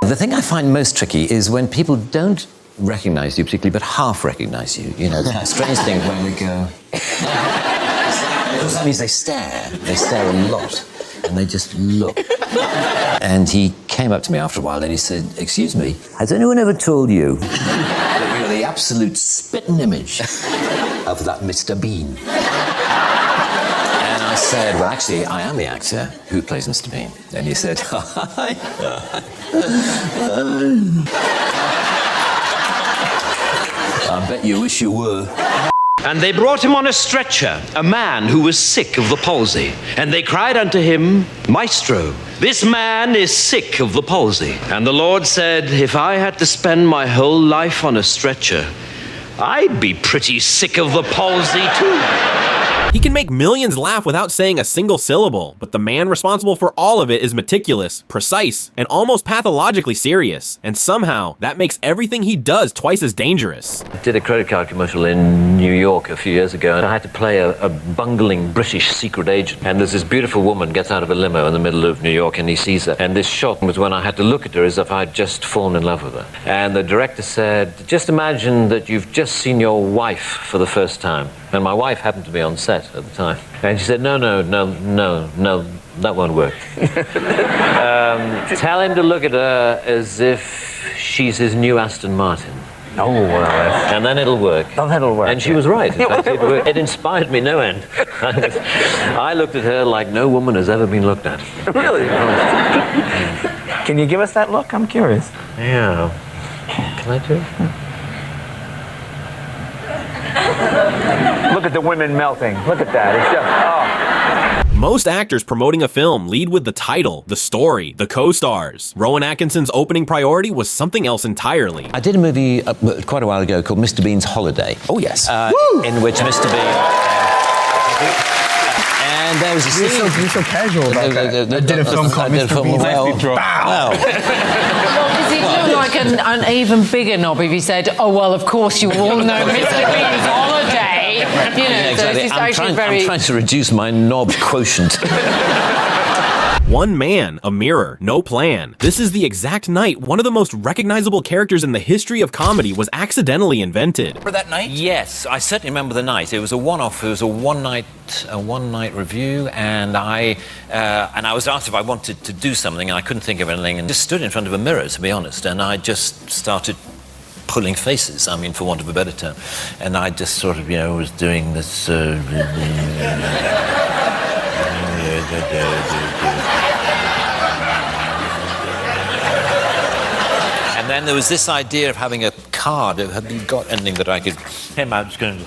The thing I find most tricky is when people don't recognize you particularly, but half recognize you. You know, that strange thing when we go... That means they stare. They stare a lot. And they just look. And he came up to me after a while and he said, "Excuse me, has anyone ever told you that you're the absolute spitting image of that Mr. Bean?" And I said, "Well, actually, I am the actor who plays Mr. Bean." And he said, "I bet you wish you were." And they brought him on a stretcher, a man who was sick of the palsy. And they cried unto him, "Maestro, this man is sick of the palsy." And the Lord said, "If I had to spend my whole life on a stretcher, I'd be pretty sick of the palsy too." He can make millions laugh without saying a single syllable, but the man responsible for all of it is meticulous, precise, and almost pathologically serious. And somehow, that makes everything he does twice as dangerous. I did a credit card commercial in New York a few years ago, and I had to play a bungling British secret agent. And there's this beautiful woman gets out of a limo in the middle of New York, and he sees her. And this shot was when I had to look at her as if I'd just fallen in love with her. And the director said, "Just imagine that you've just seen your wife for the first time." And my wife happened to be on set at the time. And she said, no, that won't work. Tell him to look at her as if she's his new Aston Martin. Oh, well, and then it'll work. Oh, that'll work. And she was right. In fact, it inspired me no end. I looked at her like no woman has ever been looked at. Really? Can you give us that look? I'm curious. Yeah. Can I do it? Look at the women melting. Look at that. It's just, oh. Most actors promoting a film lead with the title, the story, the co-stars. Rowan Atkinson's opening priority was something else entirely. I did a movie quite a while ago called Mr. Bean's Holiday. Oh, yes. In which Mr. Bean... and there was a scene... You're so casual about that. I did a film called Mr. Bean's Holiday. Well, does it look like an even bigger knob if he said, "Oh, well, of course you all know Mr. Bean's Holiday." You know, Yeah, exactly. so I'm trying to reduce my knob quotient. One man, a mirror, no plan. This is the exact night one of the most recognizable characters in the history of comedy was accidentally invented. Remember that night? Yes, I certainly remember the night. It was a one-off. It was a one-night review, and I was asked if I wanted to do something, and I couldn't think of anything, and just stood in front of a mirror, to be honest, and I just started pulling faces, I mean, for want of a better term, and I just sort of, was doing this. And then there was this idea of having a card. Have you got anything that I could... Him, I was going to...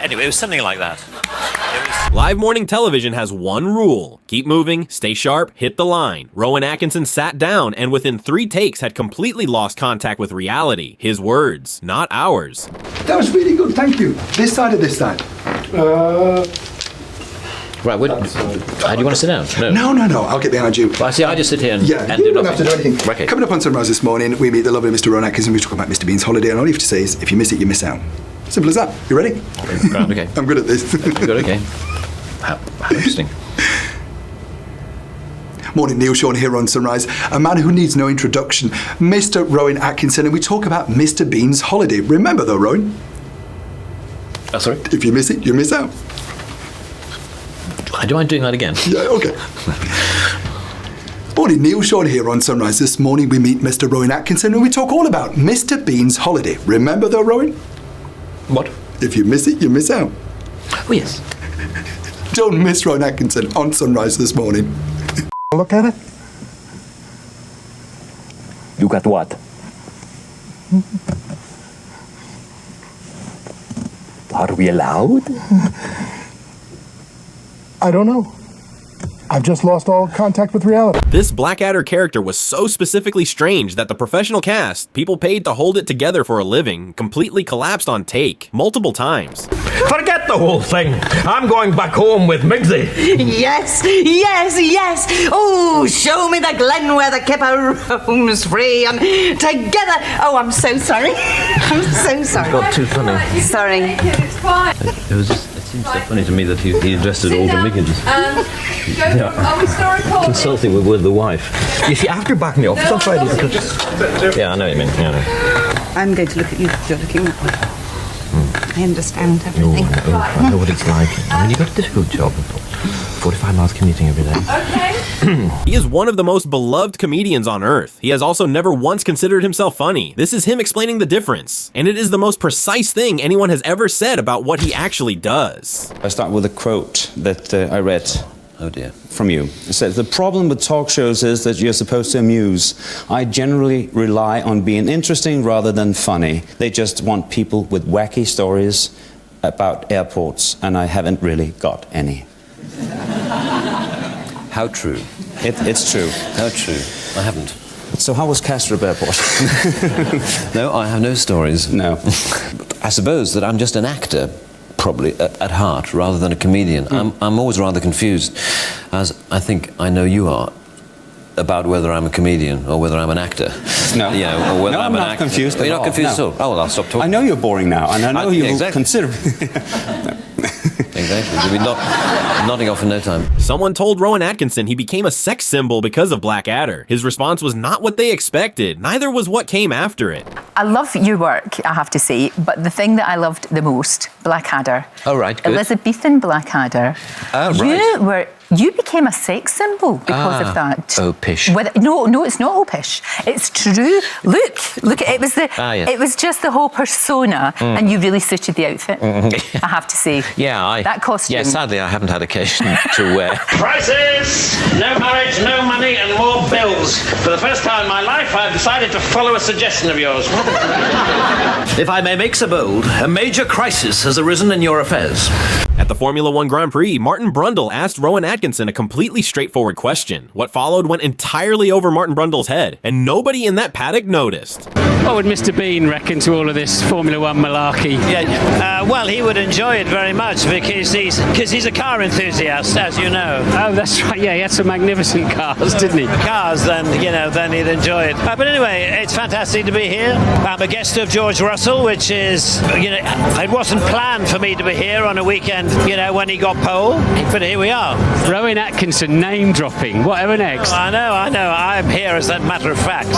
Anyway, it was something like that. Live morning television has one rule: keep moving, stay sharp, hit the line. Rowan Atkinson sat down and within 3 takes had completely lost contact with reality. His words, not ours. That was really good, thank you. This side or this side? Right, do you want to sit down? No, I'll get behind you. Well, see, I just sit here and you do don't have to do anything. Okay. Coming up on Sunrise this morning, we meet the lovely Mr. Rowan Atkinson. We talk about Mr. Bean's Holiday, and all you have to say is, if you miss it, you miss out. Simple as that. You ready? Okay. I'm good at this. Good, okay. How interesting. Morning, Neil Sean here on Sunrise. A man who needs no introduction, Mr. Rowan Atkinson, and we talk about Mr. Bean's Holiday. Remember though, Rowan? Oh, sorry? If you miss it, you miss out. Do you mind doing that again? Yeah, okay. Morning, Neil Sean here on Sunrise. This morning we meet Mr. Rowan Atkinson and we talk all about Mr. Bean's Holiday. Remember though, Rowan? What? If you miss it, you miss out. Oh, yes. Don't miss Rowan Atkinson on Sunrise this morning. Look at it. You got what? Are we allowed? I don't know. I've just lost all contact with reality. This Blackadder character was so specifically strange that the professional cast, people paid to hold it together for a living, completely collapsed on take, multiple times. Forget the whole thing. I'm going back home with Migsy. Yes, yes, yes. Oh, show me the glen where the kipper roams free and together. Oh, I'm so sorry. I'm so sorry. Got too funny. Sorry. It's fine. It seems so funny to me that he addressed it all to Miggins. Are we still recording? Consulting with the wife. You see, I have to back in the office on Friday because... Yeah, I know what you mean. Yeah, I know. I'm going to look at you. You're looking at me. I understand everything. I know what it's like. I mean, you've got a difficult job. 45 miles commuting every day. Okay. He is one of the most beloved comedians on earth. He has also never once considered himself funny. This is him explaining the difference. And it is the most precise thing anyone has ever said about what he actually does. I start with a quote that I read. Oh dear. From you. It says, "The problem with talk shows is that you're supposed to amuse. I generally rely on being interesting rather than funny. They just want people with wacky stories about airports, and I haven't really got any." How true. It's true. How true. I haven't. So how was Kastrup Airport? No, I have no stories. No. I suppose that I'm just an actor, probably, at heart, rather than a comedian. I'm always rather confused, as I think I know you are, about whether I'm a comedian or whether I'm an actor. No. Yeah, or whether No, I'm I'm an not actor. confused You're at not all. confused No. at all? Oh, well, I'll stop talking. I know you're boring now, and I know you will consider... Exactly. You'll be nodding off in no time. Someone told Rowan Atkinson he became a sex symbol because of Blackadder. His response was not what they expected, neither was what came after it. I love your work, I have to say, but the thing that I loved the most, Blackadder. Oh, right, good. Elizabethan Blackadder. Oh, right. You became a sex symbol because of that. Oh, pish. No, it's not oh pish. It's true. Look, it was yes. it was just the whole persona, and you really suited the outfit. I have to say. Yeah, that costume. Yeah, sadly, I haven't had occasion to wear. Crisis! No marriage, no money, and more bills. For the first time in my life, I've decided to follow a suggestion of yours. If I may make so bold, a major crisis has arisen in your affairs. At the Formula One Grand Prix, Martin Brundle asked Rowan Atkinson a completely straightforward question. What followed went entirely over Martin Brundle's head, and nobody in that paddock noticed. What would Mr. Bean reckon to all of this Formula One malarkey? Well, he would enjoy it very much because he's a car enthusiast, as you know. Oh, that's right. Yeah, he had some magnificent cars, didn't he? Cars, then he'd enjoy it. But anyway, it's fantastic to be here. I'm a guest of George Russell, which is, it wasn't planned for me to be here on a weekend, when he got pole, but here we are. Rowan Atkinson name dropping. Whatever next. I know. I'm here as a matter of fact,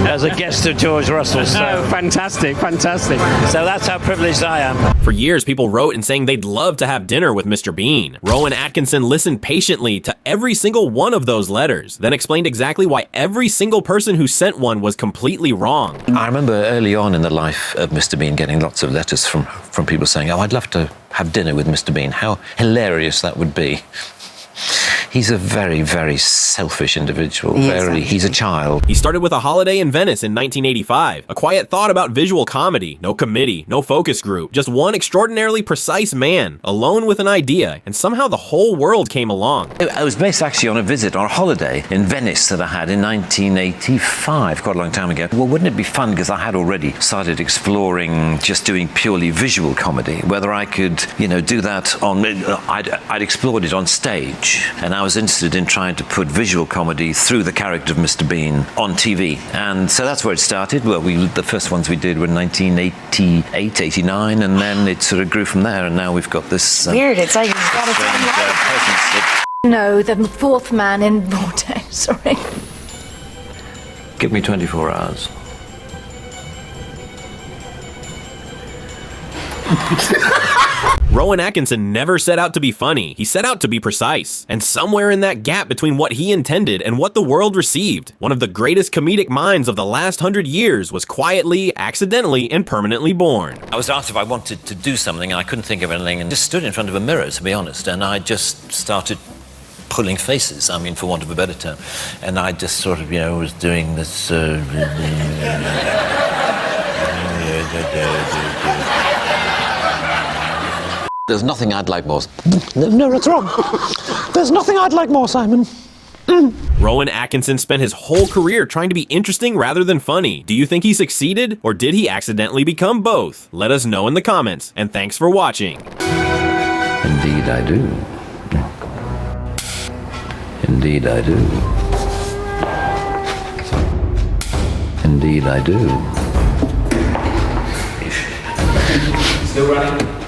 as a guest of George Russell. So. Oh, fantastic. So that's how privileged I am. For years, people wrote and saying they'd love to have dinner with Mr. Bean. Rowan Atkinson listened patiently to every single one of those letters, then explained exactly why every single person who sent one was completely wrong. I remember early on in the life of Mr. Bean getting lots of letters from people saying, "Oh, I'd love to have dinner with Mr. Bean. How hilarious that would be." He's a very, very selfish individual. He's a child. He started with A Holiday in Venice in 1985, a quiet thought about visual comedy, no committee, no focus group, just one extraordinarily precise man, alone with an idea, and somehow the whole world came along. I was based actually on a visit, on a holiday in Venice that I had in 1985, quite a long time ago. Well, wouldn't it be fun, because I had already started exploring just doing purely visual comedy, whether I could, do that on, I'd explored it on stage, and I was interested in trying to put visual comedy through the character of Mr. Bean on TV. And so that's where it started. Well, the first ones we did were in 1988, 89, and then it sort of grew from there, and now we've got this... Weird, it's like you've got to No, the fourth man in Vortex, sorry. Give me 24 hours. Rowan Atkinson never set out to be funny, he set out to be precise. And somewhere in that gap between what he intended and what the world received, one of the greatest comedic minds of the last 100 years was quietly, accidentally, and permanently born. I was asked if I wanted to do something, and I couldn't think of anything, and just stood in front of a mirror, to be honest, and I just started pulling faces, for want of a better term. And I just sort of, was doing this... There's nothing I'd like more. No, that's wrong. There's nothing I'd like more, Simon. Rowan Atkinson spent his whole career trying to be interesting rather than funny. Do you think he succeeded, or did he accidentally become both? Let us know in the comments, and thanks for watching. Indeed I do. Indeed I do. Indeed I do. Still running.